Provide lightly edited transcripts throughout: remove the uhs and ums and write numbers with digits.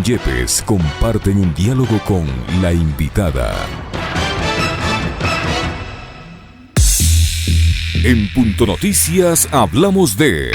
Yepes comparten un diálogo con la invitada. En Punto Noticias hablamos de...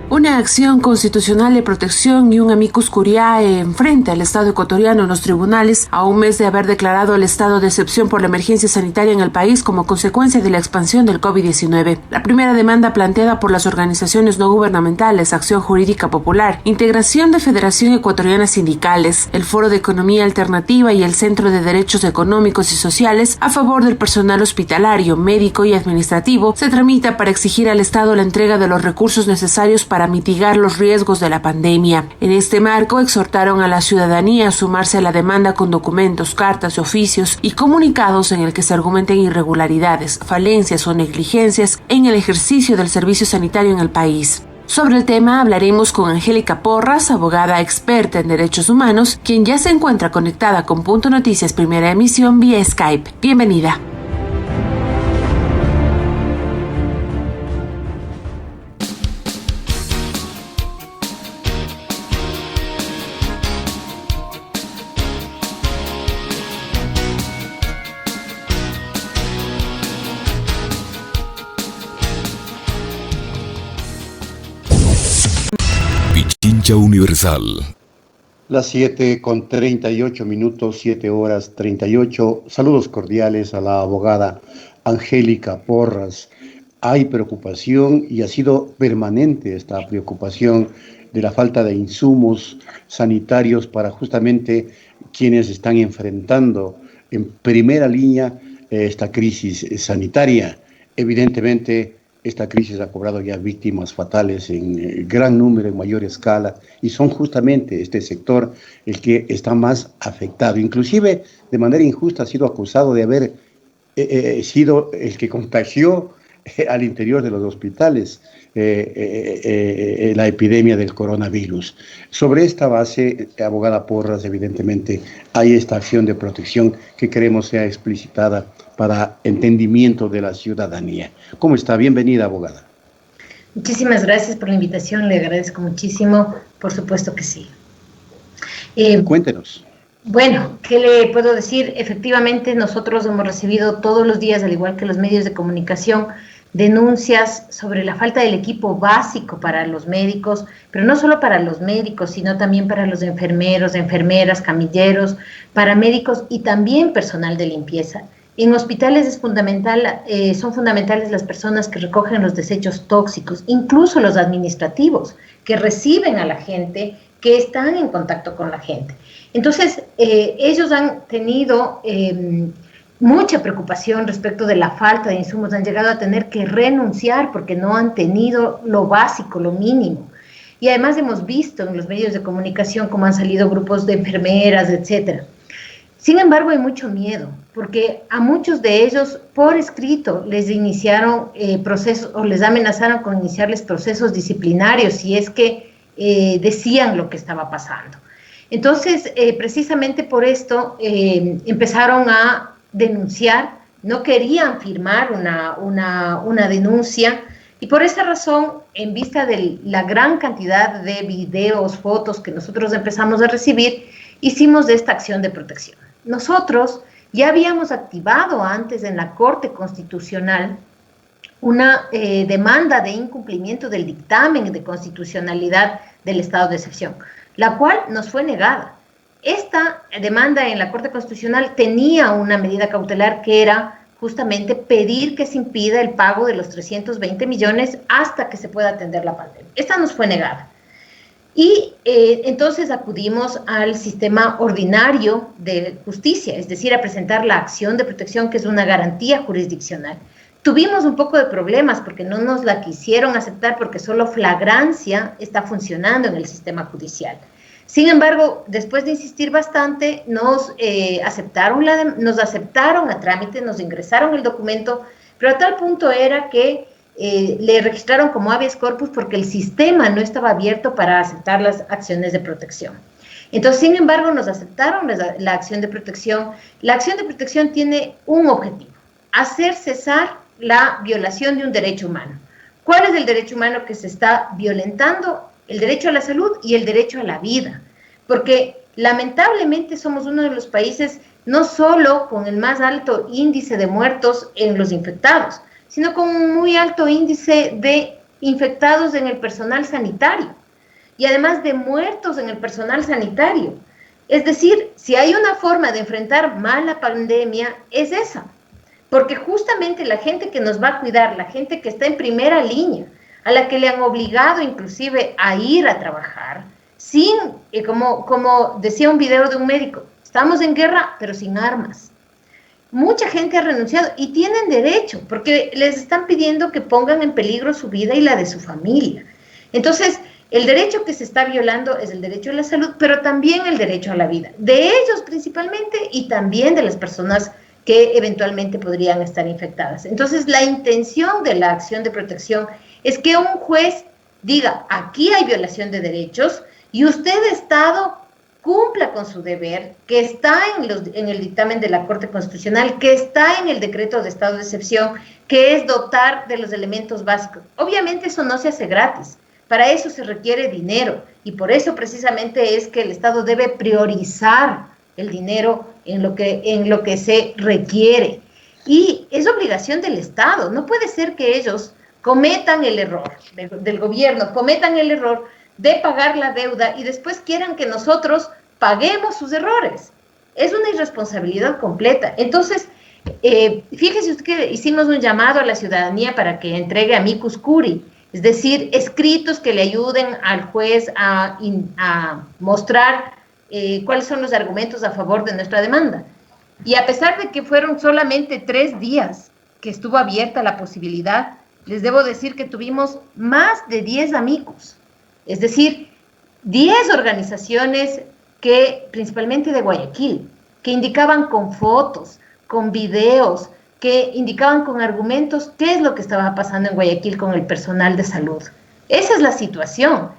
Una acción constitucional de protección y un amicus curiae enfrenta al Estado ecuatoriano en los tribunales a un mes de haber declarado el estado de excepción por la emergencia sanitaria en el país como consecuencia de la expansión del COVID-19. La primera demanda planteada por las organizaciones no gubernamentales Acción Jurídica Popular, Integración de Federación Ecuatoriana Sindicales, el Foro de Economía Alternativa y el Centro de Derechos Económicos y Sociales a favor del personal hospitalario, médico y administrativo, se tramita para exigir al Estado la entrega de los recursos necesarios para mitigar los riesgos de la pandemia. En este marco, exhortaron a la ciudadanía a sumarse a la demanda con documentos, cartas, oficios y comunicados en el que se argumenten irregularidades, falencias o negligencias en el ejercicio del servicio sanitario en el país. Sobre el tema hablaremos con Angélica Porras, abogada experta en derechos humanos, quien ya se encuentra conectada con Punto Noticias Primera Emisión vía Skype. Bienvenida. Pichincha Universal. Las 7:38, 7 horas 38. Saludos cordiales a la abogada Angélica Porras. Hay preocupación y ha sido permanente esta preocupación de la falta de insumos sanitarios para justamente quienes están enfrentando en primera línea esta crisis sanitaria. Evidentemente, esta crisis ha cobrado ya víctimas fatales en gran número, en mayor escala, y son justamente este sector el que está más afectado. Inclusive, de manera injusta, ha sido acusado de haber sido el que contagió al interior de los hospitales la epidemia del coronavirus. Sobre esta base, abogada Porras, evidentemente, hay esta acción de protección que queremos sea explicitada para entendimiento de la ciudadanía. ¿Cómo está? Bienvenida, abogada. Muchísimas gracias por la invitación, le agradezco muchísimo, por supuesto que sí. Cuéntenos. Bueno, ¿qué le puedo decir? Efectivamente, nosotros hemos recibido todos los días, al igual que los medios de comunicación, denuncias sobre la falta del equipo básico para los médicos, pero no solo para los médicos, sino también para los enfermeros, enfermeras, camilleros, paramédicos y también personal de limpieza. En hospitales son fundamentales las personas que recogen los desechos tóxicos, incluso los administrativos, que reciben a la gente, que están en contacto con la gente. Entonces, ellos han tenido mucha preocupación respecto de la falta de insumos, han llegado a tener que renunciar porque no han tenido lo básico, lo mínimo. Y además hemos visto en los medios de comunicación cómo han salido grupos de enfermeras, etcétera. Sin embargo, hay mucho miedo, porque a muchos de ellos, por escrito, les iniciaron procesos o les amenazaron con iniciarles procesos disciplinarios si es que decían lo que estaba pasando. Entonces, precisamente por esto, empezaron a denunciar, no querían firmar una denuncia, y por esa razón, en vista de la gran cantidad de videos, fotos que nosotros empezamos a recibir, hicimos esta acción de protección. Nosotros ya habíamos activado antes en la Corte Constitucional una demanda de incumplimiento del dictamen de constitucionalidad del estado de excepción, la cual nos fue negada. Esta demanda en la Corte Constitucional tenía una medida cautelar que era justamente pedir que se impida el pago de los 320 millones hasta que se pueda atender la pandemia. Esta nos fue negada. Y entonces acudimos al sistema ordinario de justicia, es decir, a presentar la acción de protección, que es una garantía jurisdiccional. Tuvimos un poco de problemas porque no nos la quisieron aceptar porque solo flagrancia está funcionando en el sistema judicial. Sin embargo, después de insistir bastante, nos aceptaron a trámite, nos ingresaron el documento, pero a tal punto era que le registraron como habeas corpus porque el sistema no estaba abierto para aceptar las acciones de protección. Entonces, sin embargo, nos aceptaron la acción de protección. La acción de protección tiene un objetivo: hacer cesar la violación de un derecho humano. ¿Cuál es el derecho humano que se está violentando? El derecho a la salud y el derecho a la vida, porque lamentablemente somos uno de los países no solo con el más alto índice de muertos en los infectados, sino con un muy alto índice de infectados en el personal sanitario y además de muertos en el personal sanitario. Es decir, si hay una forma de enfrentar mal la pandemia, es esa, porque justamente la gente que nos va a cuidar, la gente que está en primera línea, a la que le han obligado inclusive a ir a trabajar, sin, como decía un video de un médico, estamos en guerra pero sin armas. Mucha gente ha renunciado y tienen derecho, porque les están pidiendo que pongan en peligro su vida y la de su familia. Entonces, el derecho que se está violando es el derecho a la salud, pero también el derecho a la vida, de ellos principalmente y también de las personas que eventualmente podrían estar infectadas. Entonces, la intención de la acción de protección es que un juez diga, aquí hay violación de derechos y usted, Estado, cumpla con su deber, que está en el dictamen de la Corte Constitucional, que está en el decreto de estado de excepción, que es dotar de los elementos básicos. Obviamente eso no se hace gratis, para eso se requiere dinero y por eso precisamente es que el Estado debe priorizar el dinero en lo que se requiere. Y es obligación del Estado, no puede ser que ellos cometan el error, del gobierno, cometan el error de pagar la deuda y después quieran que nosotros paguemos sus errores. Es una irresponsabilidad completa. Entonces, fíjese usted que hicimos un llamado a la ciudadanía para que entregue amicus curiae, es decir, escritos que le ayuden al juez a mostrar cuáles son los argumentos a favor de nuestra demanda. Y a pesar de que fueron solamente 3 días que estuvo abierta la posibilidad, les debo decir que tuvimos más de 10 amicus, es decir, 10 organizaciones que, principalmente de Guayaquil, que indicaban con fotos, con videos, que indicaban con argumentos qué es lo que estaba pasando en Guayaquil con el personal de salud. Esa es la situación.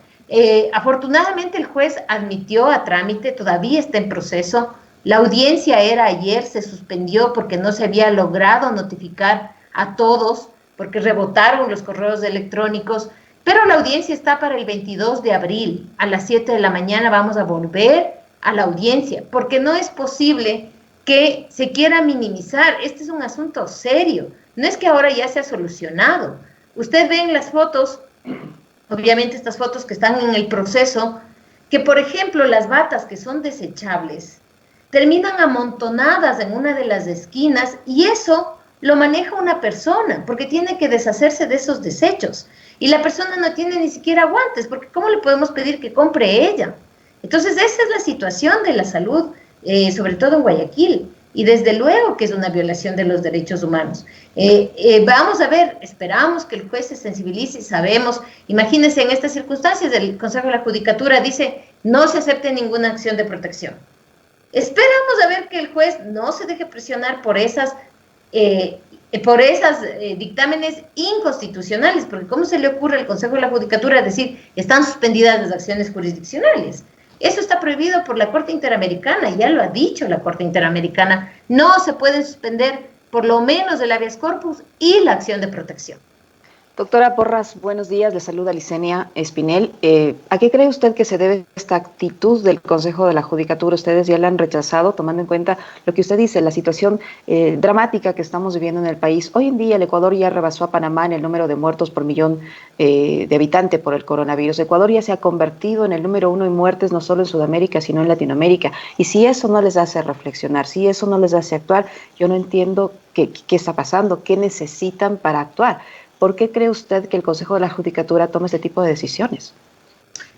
Afortunadamente el juez admitió a trámite, todavía está en proceso. La audiencia era ayer, se suspendió porque no se había logrado notificar a todos, porque rebotaron los correos electrónicos, pero la audiencia está para el 22 de abril, a las 7 de la mañana vamos a volver a la audiencia, porque no es posible que se quiera minimizar. Este es un asunto serio, no es que ahora ya se ha solucionado. Usted ve en las fotos, obviamente estas fotos que están en el proceso, que por ejemplo las batas que son desechables terminan amontonadas en una de las esquinas y eso lo maneja una persona porque tiene que deshacerse de esos desechos y la persona no tiene ni siquiera guantes porque ¿cómo le podemos pedir que compre ella? Entonces esa es la situación de la salud, sobre todo en Guayaquil, y desde luego que es una violación de los derechos humanos. Vamos a ver, esperamos que el juez se sensibilice y sabemos, imagínense en estas circunstancias, el Consejo de la Judicatura dice no se acepte ninguna acción de protección. Esperamos a ver que el juez no se deje presionar por esas dictámenes inconstitucionales, porque ¿cómo se le ocurre al Consejo de la Judicatura decir están suspendidas las acciones jurisdiccionales? Eso está prohibido por la Corte Interamericana, ya lo ha dicho la Corte Interamericana, no se pueden suspender por lo menos el habeas corpus y la acción de protección. Doctora Porras, buenos días, le saluda Licenia Espinel. ¿A qué cree usted que se debe esta actitud del Consejo de la Judicatura? Ustedes ya la han rechazado, tomando en cuenta lo que usted dice, la situación dramática que estamos viviendo en el país. Hoy en día el Ecuador ya rebasó a Panamá en el número de muertos por millón de habitantes por el coronavirus. Ecuador ya se ha convertido en el número 1 en muertes, no solo en Sudamérica, sino en Latinoamérica. Y si eso no les hace reflexionar, si eso no les hace actuar, yo no entiendo qué está pasando, qué necesitan para actuar. ¿Por qué cree usted que el Consejo de la Judicatura toma este tipo de decisiones?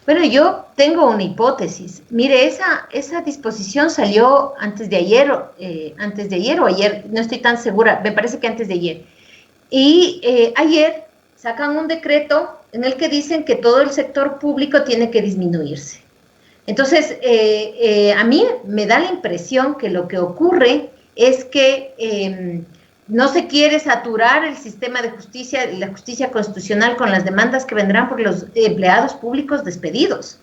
Bueno, yo tengo una hipótesis. Mire, esa disposición salió antes de ayer o ayer, no estoy tan segura, me parece que antes de ayer. Y ayer sacan un decreto en el que dicen que todo el sector público tiene que disminuirse. Entonces, a mí me da la impresión que lo que ocurre es que no se quiere saturar el sistema de justicia, la justicia constitucional con las demandas que vendrán por los empleados públicos despedidos.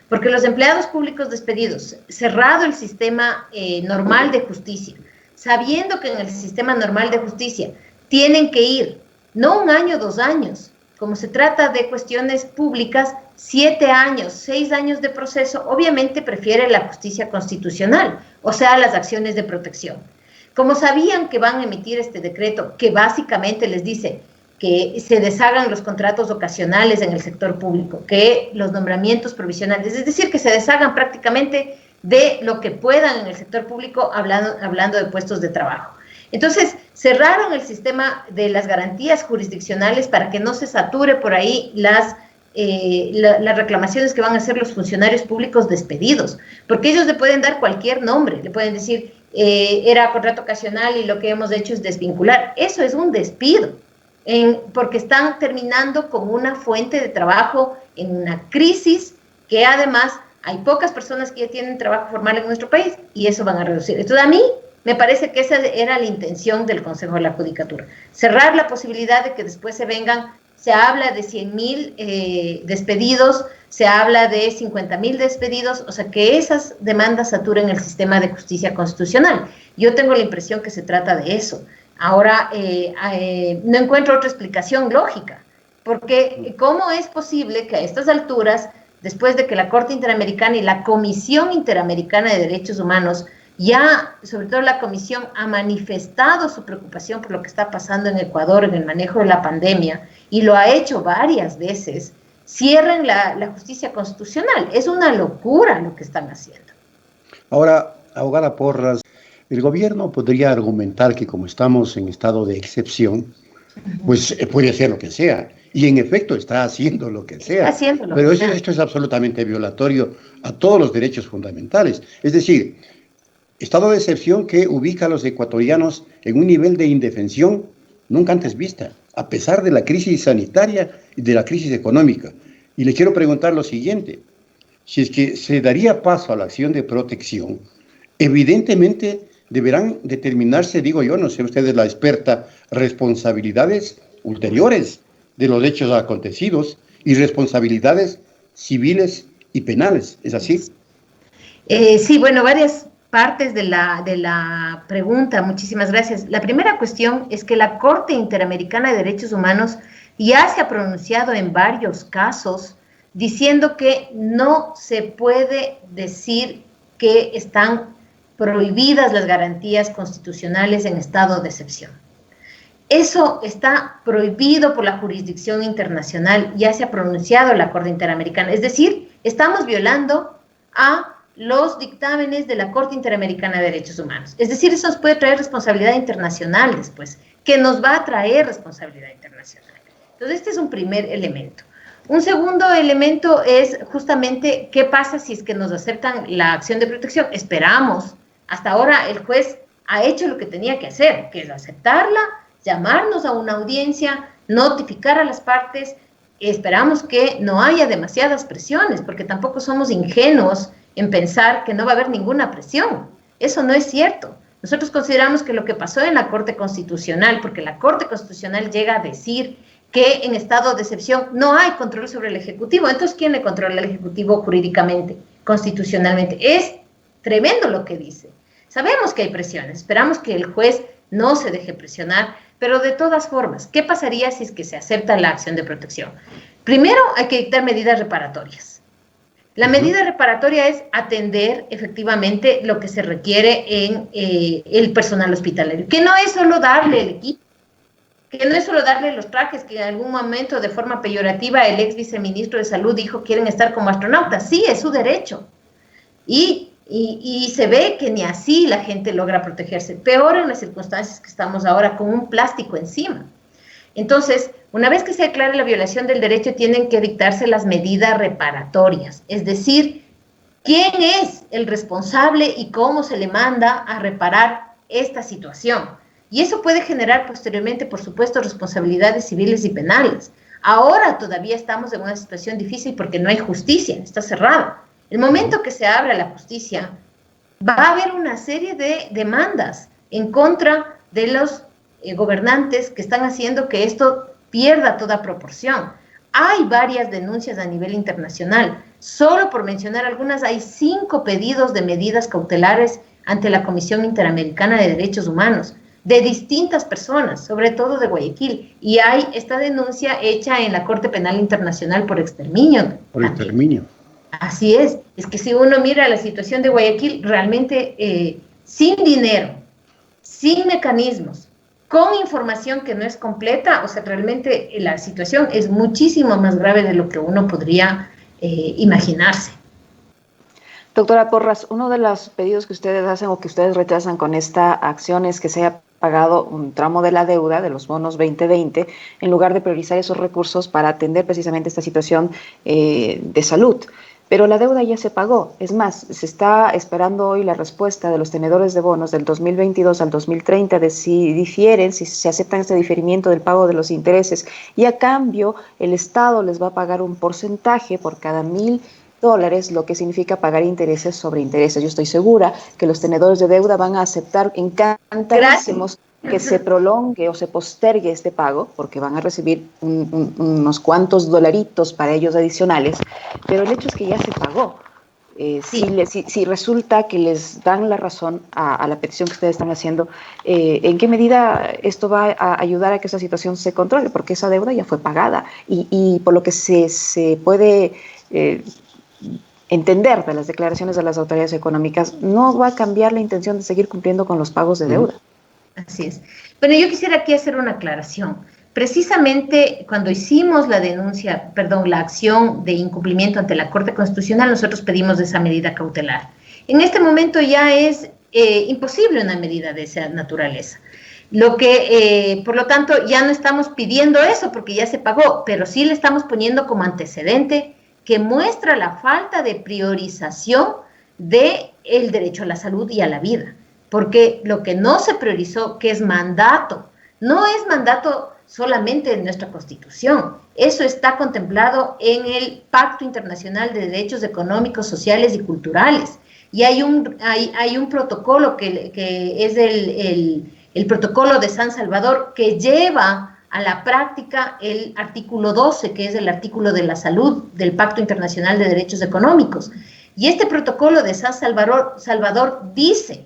Porque los empleados públicos despedidos, cerrado el sistema normal de justicia, sabiendo que en el sistema normal de justicia tienen que ir, no 1 año, 2 años, como se trata de cuestiones públicas, 7 años, 6 años de proceso, obviamente prefiere la justicia constitucional, o sea, las acciones de protección. Como sabían que van a emitir este decreto, que básicamente les dice que se deshagan los contratos ocasionales en el sector público, que los nombramientos provisionales, es decir, que se deshagan prácticamente de lo que puedan en el sector público, hablando de puestos de trabajo. Entonces, cerraron el sistema de las garantías jurisdiccionales para que no se sature por ahí las reclamaciones que van a hacer los funcionarios públicos despedidos, porque ellos le pueden dar cualquier nombre, le pueden decir, era contrato ocasional y lo que hemos hecho es desvincular. Eso es un despido, porque están terminando con una fuente de trabajo en una crisis que además hay pocas personas que ya tienen trabajo formal en nuestro país y eso van a reducir. Entonces, a mí me parece que esa era la intención del Consejo de la Judicatura, cerrar la posibilidad de que después se habla de 100,000 despedidos, se habla de 50,000 despedidos, o sea, que esas demandas saturen el sistema de justicia constitucional. Yo tengo la impresión que se trata de eso. Ahora, no encuentro otra explicación lógica, porque ¿cómo es posible que a estas alturas, después de que la Corte Interamericana y la Comisión Interamericana de Derechos Humanos, ya, sobre todo la Comisión, ha manifestado su preocupación por lo que está pasando en Ecuador en el manejo de la pandemia, y lo ha hecho varias veces, cierren la justicia constitucional? Es una locura lo que están haciendo. Ahora, abogada Porras, el gobierno podría argumentar que como estamos en estado de excepción, pues puede hacer lo que sea. Y en efecto está haciendo lo que sea. Pero esto es absolutamente violatorio a todos los derechos fundamentales. Es decir, estado de excepción que ubica a los ecuatorianos en un nivel de indefensión nunca antes vista, a pesar de la crisis sanitaria y de la crisis económica. Y le quiero preguntar lo siguiente: si es que se daría paso a la acción de protección, evidentemente deberán determinarse, digo yo, no sé ustedes la experta, responsabilidades ulteriores de los hechos acontecidos y responsabilidades civiles y penales. ¿Es así? Sí, bueno, varias partes de la pregunta, muchísimas gracias. La primera cuestión es que la Corte Interamericana de Derechos Humanos ya se ha pronunciado en varios casos diciendo que no se puede decir que están prohibidas las garantías constitucionales en estado de excepción. Eso está prohibido por la jurisdicción internacional, ya se ha pronunciado la Corte Interamericana. Es decir, estamos violando a los dictámenes de la Corte Interamericana de Derechos Humanos. Es decir, eso nos puede traer responsabilidad internacional después, que nos va a traer responsabilidad internacional. Entonces, este es un primer elemento. Un segundo elemento es justamente qué pasa si es que nos aceptan la acción de protección. Esperamos. Hasta ahora el juez ha hecho lo que tenía que hacer, que es aceptarla, llamarnos a una audiencia, notificar a las partes. Esperamos que no haya demasiadas presiones, porque tampoco somos ingenuos en pensar que no va a haber ninguna presión. Eso no es cierto. Nosotros consideramos que lo que pasó en la Corte Constitucional, porque la Corte Constitucional llega a decir que en estado de excepción no hay control sobre el Ejecutivo. Entonces, ¿quién le controla al Ejecutivo jurídicamente, constitucionalmente? Es tremendo lo que dice. Sabemos que hay presiones, esperamos que el juez no se deje presionar, pero de todas formas, ¿qué pasaría si es que se acepta la acción de protección? Primero, hay que dictar medidas reparatorias. La medida reparatoria es atender efectivamente lo que se requiere en el personal hospitalario, que no es solo darle el equipo, que no es solo darle los trajes, que en algún momento de forma peyorativa el ex viceministro de Salud dijo quieren estar como astronautas. Sí, es su derecho. Y se ve que ni así la gente logra protegerse. Peor en las circunstancias que estamos ahora, con un plástico encima. Entonces, una vez que se aclare la violación del derecho, tienen que dictarse las medidas reparatorias. Es decir, quién es el responsable y cómo se le manda a reparar esta situación. Y eso puede generar posteriormente, por supuesto, responsabilidades civiles y penales. Ahora todavía estamos en una situación difícil porque no hay justicia, está cerrado. El momento que se abra la justicia, va a haber una serie de demandas en contra de los gobernantes que están haciendo que esto pierda toda proporción. Hay varias denuncias a nivel internacional. Solo por mencionar algunas, hay 5 pedidos de medidas cautelares ante la Comisión Interamericana de Derechos Humanos. de distintas personas, sobre todo de Guayaquil. Y hay esta denuncia hecha en la Corte Penal Internacional por exterminio. Por exterminio. Así es que si uno mira la situación de Guayaquil, realmente sin dinero, sin mecanismos, con información que no es completa, o sea, realmente la situación es muchísimo más grave de lo que uno podría imaginarse. Doctora Porras, uno de los pedidos que ustedes hacen o que ustedes rechazan con esta acción es que se haya pagado un tramo de la deuda de los bonos 2020 en lugar de priorizar esos recursos para atender precisamente esta situación de salud. Pero la deuda ya se pagó. Es más, se está esperando hoy la respuesta de los tenedores de bonos del 2022 al 2030 de si difieren, si se aceptan este diferimiento del pago de los intereses. Y a cambio, el Estado les va a pagar un porcentaje por cada $1,000, lo que significa pagar intereses sobre intereses. Yo estoy segura que los tenedores de deuda van a aceptar encantadísimos que se prolongue o se postergue este pago, porque van a recibir unos cuantos dolaritos para ellos adicionales, pero el hecho es que ya se pagó. Si resulta que les dan la razón a la petición que ustedes están haciendo, ¿en qué medida esto va a ayudar a que esa situación se controle? Porque esa deuda ya fue pagada y por lo que se puede entender de las declaraciones de las autoridades económicas, no va a cambiar la intención de seguir cumpliendo con los pagos de deuda. Así es. Bueno, yo quisiera aquí hacer una aclaración. Precisamente cuando hicimos la acción de incumplimiento ante la Corte Constitucional, nosotros pedimos esa medida cautelar. En este momento ya es imposible una medida de esa naturaleza. Por lo tanto, ya no estamos pidiendo eso porque ya se pagó, pero sí le estamos poniendo como antecedente que muestra la falta de priorización del derecho a la salud y a la vida. Porque lo que no se priorizó, que es mandato, no es mandato solamente en nuestra Constitución, eso está contemplado en el Pacto Internacional de Derechos Económicos, Sociales y Culturales, y hay un protocolo que es el protocolo de San Salvador, que lleva a la práctica el artículo 12, que es el artículo de la salud del Pacto Internacional de Derechos Económicos, y este protocolo de San Salvador dice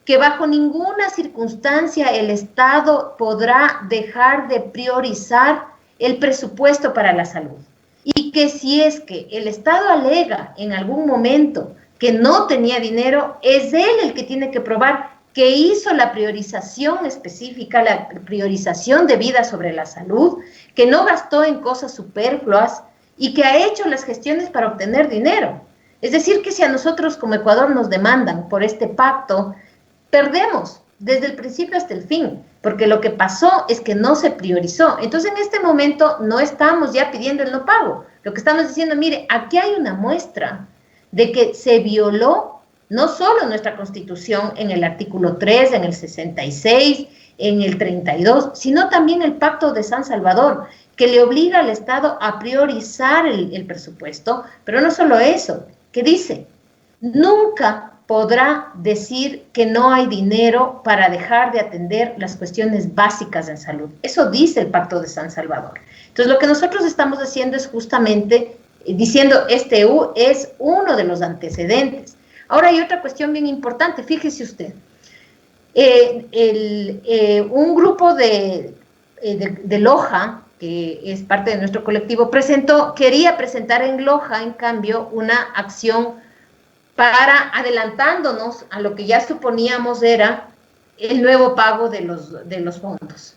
que bajo ninguna circunstancia el Estado podrá dejar de priorizar el presupuesto para la salud. Y que si es que el Estado alega en algún momento que no tenía dinero, es él el que tiene que probar que hizo la priorización específica, la priorización de vida sobre la salud, que no gastó en cosas superfluas y que ha hecho las gestiones para obtener dinero. Es decir, que si a nosotros como Ecuador nos demandan por este pacto, perdemos desde el principio hasta el fin, porque lo que pasó es que no se priorizó. Entonces, en este momento no estamos ya pidiendo el no pago. Lo que estamos diciendo, mire, aquí hay una muestra de que se violó no solo nuestra Constitución en el artículo 3, en el 66, en el 32, sino también el Pacto de San Salvador, que le obliga al Estado a priorizar el presupuesto, pero no solo eso, que dice, nunca podrá decir que no hay dinero para dejar de atender las cuestiones básicas en salud. Eso dice el Pacto de San Salvador. Entonces, lo que nosotros estamos haciendo es justamente diciendo, este es uno de los antecedentes. Ahora hay otra cuestión bien importante, fíjese usted. Un grupo de Loja, que es parte de nuestro colectivo, quería presentar en Loja, en cambio, una acción para adelantándonos a lo que ya suponíamos era el nuevo pago de los fondos.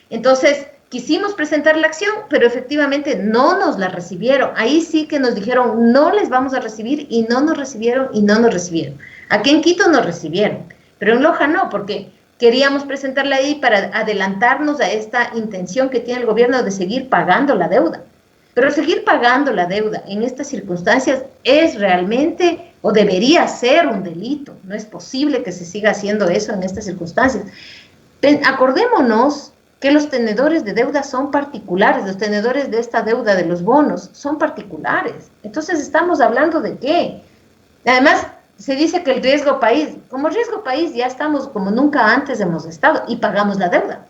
Entonces, quisimos presentar la acción, pero efectivamente no nos la recibieron. Ahí sí que nos dijeron, no les vamos a recibir, y no nos recibieron, y no nos recibieron. Aquí en Quito nos recibieron, pero en Loja no, porque queríamos presentarla ahí para adelantarnos a esta intención que tiene el gobierno de seguir pagando la deuda. Pero seguir pagando la deuda en estas circunstancias es realmente, o debería ser, un delito. No es posible que se siga haciendo eso en estas circunstancias. Acordémonos que los tenedores de deuda son particulares, los tenedores de esta deuda de los bonos son particulares. Entonces, ¿estamos hablando de qué? Además, se dice que el riesgo país, como riesgo país ya estamos como nunca antes hemos estado, y pagamos la deuda.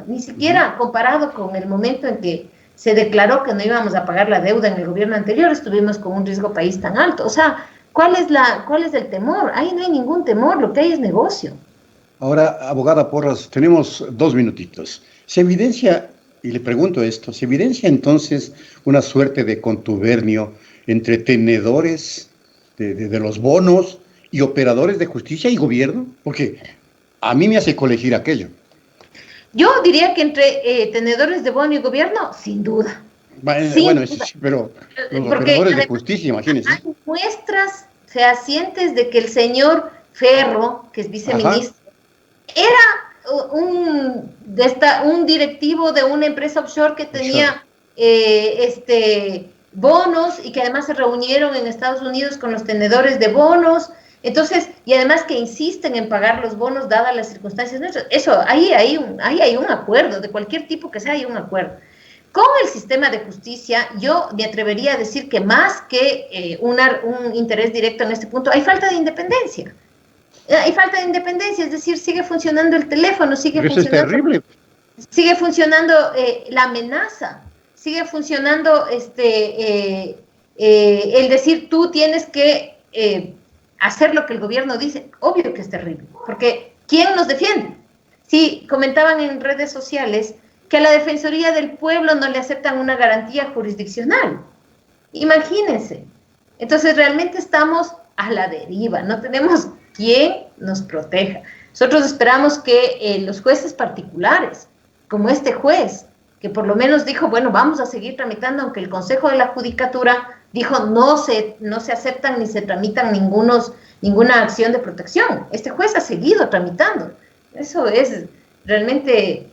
Ni siquiera comparado con el momento en que se declaró que no íbamos a pagar la deuda en el gobierno anterior, estuvimos con un riesgo país tan alto. O sea, ¿cuál es el temor? Ahí no hay ningún temor, lo que hay es negocio. Ahora, abogada Porras, tenemos 2 minutitos. Se evidencia, y le pregunto esto, ¿se evidencia entonces una suerte de contubernio entre tenedores de los bonos y operadores de justicia y gobierno? Porque a mí me hace colegir aquello. Yo diría que entre tenedores de bono y gobierno, sin duda. Bueno, sí, pero los Porque operadores de justicia, imagínense. hay muestras fehacientes de que el señor Ferro, que es viceministro, era un directivo de una empresa offshore que tenía bonos y que además se reunieron en Estados Unidos con los tenedores de bonos. Entonces, y además que insisten en pagar los bonos dadas las circunstancias nuestras. Eso, ahí hay un acuerdo, de cualquier tipo que sea, hay un acuerdo. Con el sistema de justicia, yo me atrevería a decir que más que un interés directo en este punto, hay falta de independencia. Hay falta de independencia, es decir, sigue funcionando el teléfono, Pero eso es terrible. Sigue funcionando la amenaza, sigue funcionando el decir tú tienes que hacer lo que el gobierno dice. Obvio que es terrible, porque ¿quién nos defiende? Sí, comentaban en redes sociales que a la Defensoría del Pueblo no le aceptan una garantía jurisdiccional. Imagínense. Entonces realmente estamos a la deriva, no tenemos quien nos proteja. Nosotros esperamos que los jueces particulares, como este juez, que por lo menos dijo, bueno, vamos a seguir tramitando, aunque el Consejo de la Judicatura dijo no se aceptan ni se tramitan ninguna acción de protección. Este juez ha seguido tramitando. Eso es realmente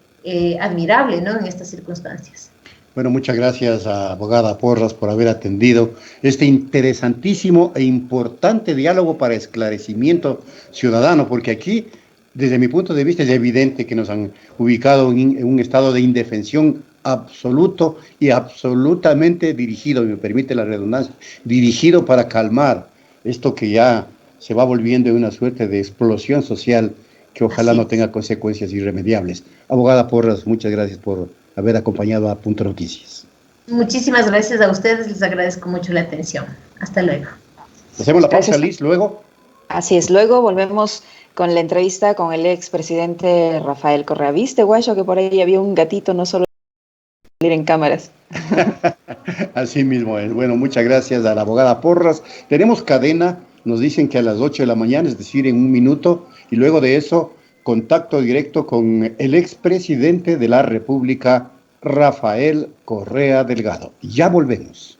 admirable, ¿no?, en estas circunstancias. Bueno, muchas gracias a abogada Porras por haber atendido este interesantísimo e importante diálogo para esclarecimiento ciudadano, porque aquí, desde mi punto de vista, es evidente que nos han ubicado en un estado de indefensión absoluto y absolutamente dirigido, y me permite la redundancia, dirigido para calmar esto que ya se va volviendo en una suerte de explosión social que ojalá no tenga consecuencias irremediables. Abogada Porras, muchas gracias por haber acompañado a Punto Noticias. Muchísimas gracias a ustedes, les agradezco mucho la atención. Hasta luego. Hacemos la pausa, Liz, luego. Así es, luego volvemos con la entrevista con el expresidente Rafael Correa. ¿Viste, Guayo, que por ahí había un gatito, no solo salir en cámaras? Así mismo es. Bueno, muchas gracias a la abogada Porras. Tenemos cadena, nos dicen que a las 8 de la mañana, es decir, en 1 minuto, y luego de eso, contacto directo con el expresidente de la República, Rafael Correa Delgado. Ya volvemos.